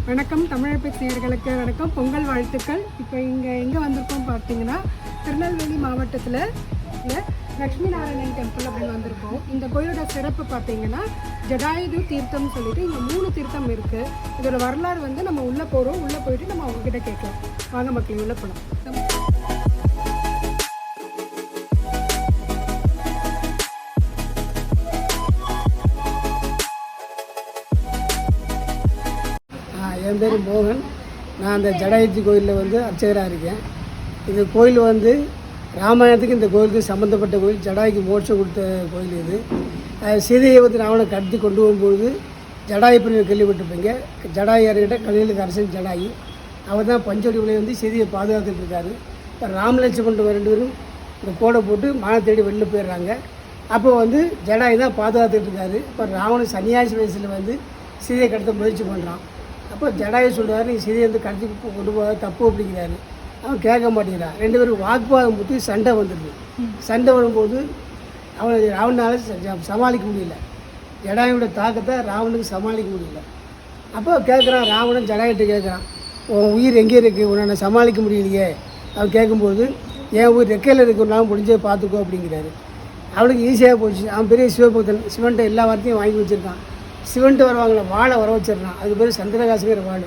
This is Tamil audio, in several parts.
வணக்கம் தமிழ் நேயர்களுக்கு வணக்கம், பொங்கல் வாழ்த்துக்கள். இப்போ இங்கே எங்கே வந்திருக்கோம் பார்த்தீங்கன்னா, திருநெல்வேலி மாவட்டத்தில் உள்ள லக்ஷ்மி நாராயணன் டெம்பிள் அப்படின்னு வந்திருக்கோம். இந்த கோயிலோட சிறப்பு பார்த்தீங்கன்னா ஜடாயுது தீர்த்தம்னு சொல்லிட்டு இங்கே 3 தீர்த்தம் இருக்குது. இதோட வரலாறு வந்து நம்ம உள்ளே போகிறோம், உள்ளே போயிட்டு நம்ம அவங்ககிட்ட கேட்கலாம். வாங்க மக்கள், உள்ளே போகலாம். என் பேர் மோகன். நான் அந்த ஜடாயுத்தி கோயிலில் வந்து அர்ச்சகராக இருக்கேன். இந்த கோயில் வந்து ராமாயணத்துக்கு இந்த கோயிலுக்கு சம்மந்தப்பட்ட கோயில். ஜடாய்க்கு மோட்சம் கொடுத்த கோயில் இது. சீதையை வந்து ராவணை கடத்தி கொண்டு போகும்போது ஜடாயு பிரிவு கேள்விப்பட்டிருப்பீங்க. ஜடாயு யாருக்கிட்ட கலியுக அரசன் ஜடாயு. அவர் தான் பஞ்சோடி விலை வந்து சீதையை பாதுகாத்துட்டு இருக்காரு. இப்போ ராமலட்சுமணன் 2 பேரும் இந்த கோடை போட்டு மான தேடி வெளில போயிடுறாங்க. அப்போ வந்து ஜடாயு தான் பாதுகாத்துட்டு இருக்காரு. இப்போ ராவணன் சன்னியாசி வயசில் வந்து சீதையை கடத்த முயற்சி பண்ணுறான். அப்போ ஜடாயு சொல்கிறாரு, நீ சீதையை வந்து கடத்தி கொண்டு போக தப்பு அப்படிங்கிறாரு. அவன் கேட்க மாட்டேங்கிறான். 2 பேரும் வாக்குவாதம் போட்டு சண்டை வந்துடுது. சண்டை வரும்போது அவனை ராவணனால் சமாளிக்க முடியல. ஜடாயோட தாக்கத்தை ராவனுக்கு சமாளிக்க முடியல. அப்போ கேட்குறான் ராவணன் ஜடாயிட்ட கேட்குறான், உன் உயிர் எங்கே இருக்குது, உன்னை சமாளிக்க முடியலையே. அவன் கேட்கும்போது என் உயிர் ரெக்கையில் இருக்குன்னாலும் முடிஞ்சே பார்த்துக்கோ அப்படிங்கிறாரு. அவனுக்கு ஈஸியாக போச்சு. அவன் பெரிய சிவபக்தன். சிவன்ட்ட எல்லா வார்த்தையும் வாங்கி வச்சுருக்கான். சிவன்ட்டு வருவாங்களே வாழை வர வச்சிடறான். அது பேர் சந்திரகாசுங்கிற வாள்.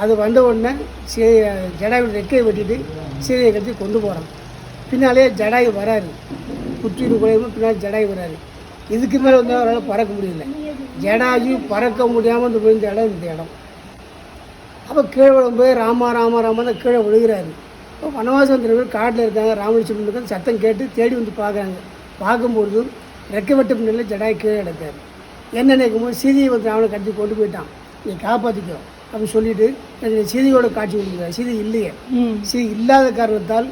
அது வந்த உடனே ஜடாயோட ரெக்கையை வெட்டிட்டு சீதையை கட்டி கொண்டு போகிறான். பின்னாலே ஜடாயு வராரு. புற்றின் குறையும் பின்னாடி ஜடாயு வராரு. இதுக்கு மேலே வந்து அவரால் பறக்க முடியல. ஜடாயு பறக்க முடியாமல் வந்து விழுந்த இடம் இந்த இடம். அப்போ கீழே விழும்போது ராமா ராமா ராமா தான் கீழே விழுகிறாரு. இப்போ வனவாசம் பேர் காட்டில் இருக்காங்க. ராமலட்சுமணன் சத்தம் கேட்டு தேடி வந்து பார்க்குறாங்க. பார்க்கும்பொழுது ரெக்கை வெட்டு பின்னால ஜடாயு கீழே எடுத்தார். என்ன நினைக்கும்போது சீதையை வந்து ராவணை கட்டி கொண்டு போயிட்டான், நீ காப்பாற்றிக்கோ அப்படின்னு சொல்லிட்டு சீதையோட காட்சி கொடுக்குறாரு. சீதை இல்லையே. சீதை இல்லாத காரணத்தால்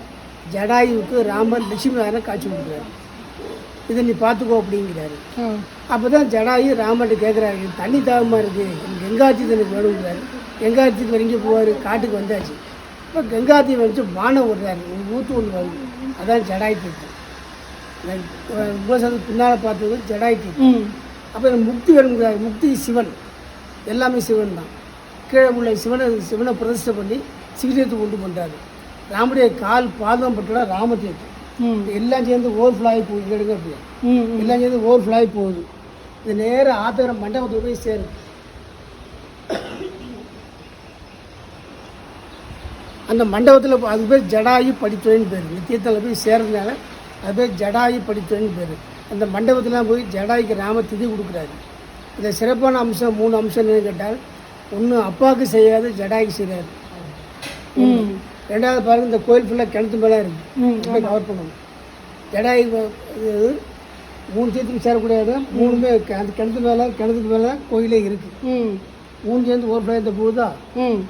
ஜடாயுவுக்கு ராமர் லட்சுமி நாராயணன் காட்சி கொடுக்குறாரு. இதை நீ பார்த்துக்கோ அப்படிங்கிறாரு. அப்போ தான் ஜடாயு ராமர்கிட்ட கேட்குறாரு, தண்ணி தாகமாக இருக்குது, கங்காத்தி தனக்கு வேணுங்கிறாரு. கங்காத்திக்கு வரைக்கும் போவார். காட்டுக்கு வந்தாச்சு. இப்போ கங்காத்தி வந்து வானம் விடுறாரு. ஊற்று ஒன்று வருது. அதான் ஜடாயு தீர்த்தம். விவசாயத்துக்கு பின்னால் பார்த்தது ஜடாயு தீர்த்தம். அப்போ முக்தி வேணுங்கிறாரு. முக்தி சிவன், எல்லாமே சிவன் தான். கீழே உள்ள சிவனை பிரதிஷ்டை பண்ணி சிவதீர்த்து கொண்டு பண்ணுறாரு. ராமுடைய கால் பாதம் பட்டோட ராமதீர்த்தம். எல்லாம் சேர்ந்து ஓவர்ஃப்ளோ ஆகி போகுது. எடுங்க அப்படியே எல்லாம் சேர்ந்து ஓவர்ஃப்ளோ ஆகி போகுது. இது நேரம் ஆத்தகரம் மண்டபத்தில் போய் சேரும். அந்த மண்டபத்தில் அது பேர் ஜடாயு படித்துறைன்னு பேர். இந்த தீர்த்தத்தில் போய் சேர்றதுனால அது பேர் ஜடாயு படித்துறைன்னு பேர். அந்த மண்டபத்தில் போய் ஜடாய்க்கு ராம திதி கொடுக்குறாரு. இந்த சிறப்பான அம்சம் 3 அம்சம் என்னன்னு கேட்டால், ஒன்று அப்பாவுக்கு செய்யாது ஜடாய்க்கு செய்கிறாரு. 2வது பாருங்கள், இந்த கோயில் ஃபுல்லாக கிணத்து மேலே இருக்குது. கவர் பண்ணணும். ஜடாயு 3 தீர்த்துக்கு சேரக்கூடிய இடம் 3மே அந்த கிணத்துக்கு மேலே கோயிலே இருக்குது. 3 சேர்ந்து ஒரு பிரயத்தை போகுதா,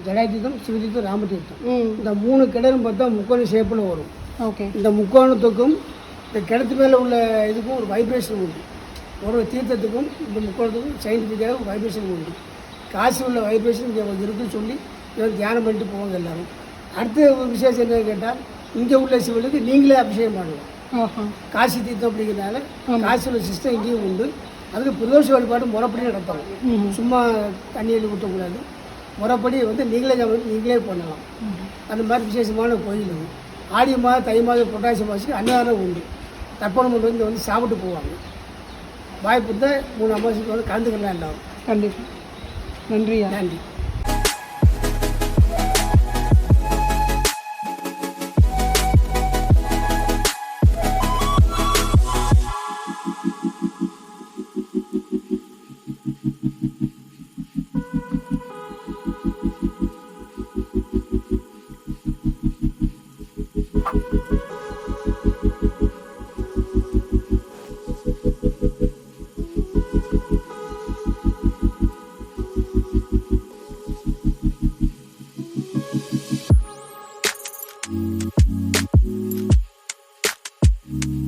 ஜடாயு தீர்த்தம், சிவதீர்த்தம், ராமதீர்த்தம். இந்த 3 கிணறும் பார்த்தா முக்கோண ஷேப்பில் வரும். ஓகே. இந்த முக்கோணத்துக்கும் இந்த கிணத்து மேலே உள்ள இதுக்கும் ஒரு வைப்ரேஷன் உண்டு. ஒரு தீர்த்தத்துக்கும் இந்த முக்கோணத்துக்கும் சயின்டிஃபிக்காக ஒரு வைப்ரேஷன் உண்டு. காசி உள்ள வைப்ரேஷன் இங்கே இருக்குன்னு சொல்லி தியானம் பண்ணிட்டு போவாங்க எல்லோரும். அடுத்த ஒரு விசேஷம் என்னன்னு கேட்டால், இங்கே உள்ள சிவனுக்கு நீங்களே அபிஷேகம் பண்ணலாம். காசி தீர்த்தம் அப்படிங்கிறதுனால காசி உள்ள சிஸ்டம் இங்கேயும் உண்டு. அதுக்கு பிரதோஷ வழிபாடு முறைப்படி நடத்தணும். சும்மா தண்ணியில் ஊற்றக்கூடாது. முறைப்படி வந்து நீங்களே பண்ணலாம். அந்த மாதிரி விசேஷமான கோயில். ஆடி மாதம், தை மாதம், புரட்டாசி மாதத்துக்கு அன்னதானம் உண்டு. தர்ப்பணம் வந்து வந்து சாப்பிட்டு போவாங்க. வாய்ப்பு இருந்தால் 3 அமாவாசைக்கு வந்து கலந்துக்கலாம் எல்லாரும். கண்டிப்பாக. நன்றியா. நன்றி. You